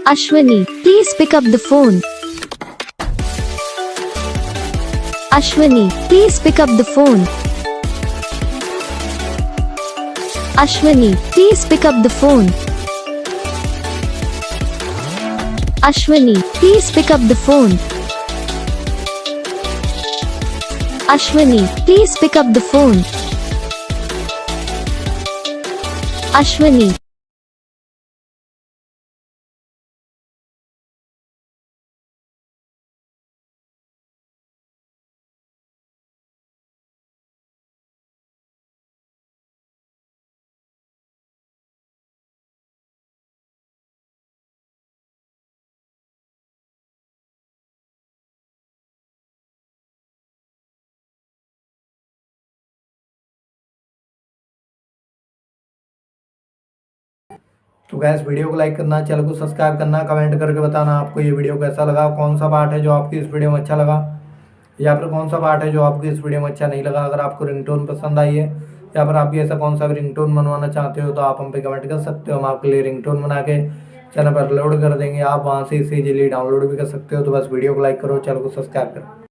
Ashwini, please pick up the phone. Ashwini, please pick up the phone. Ashwini, please pick up the phone. Ashwini, please pick up the phone. Ashwini, please pick up the phone. Ashwini. तो gas video को like करना, channel को subscribe करना, comment करके बताना आपको ये video कैसा लगा, कौन सा पार्ट है जो आपकी इस वीडियो में अच्छा लगा या फिर कौन सा पार्ट है जो आपको इस वीडियो में अच्छा नहीं लगा। अगर आपको रिंगटोन पसंद आई है या फिर आप भी ऐसा कौन सा भी रिंगटोन बनवाना चाहते हो तो आप हम पे कमेंट कर सकते हो। हम आपके लिए रिंगटोन बना के चैनल पर अपलोड कर देंगे, आप वहाँ से इसे इजीली डाउनलोड भी कर सकते हो। तो बस वीडियो को लाइक करो, चैनल को सब्सक्राइब करो।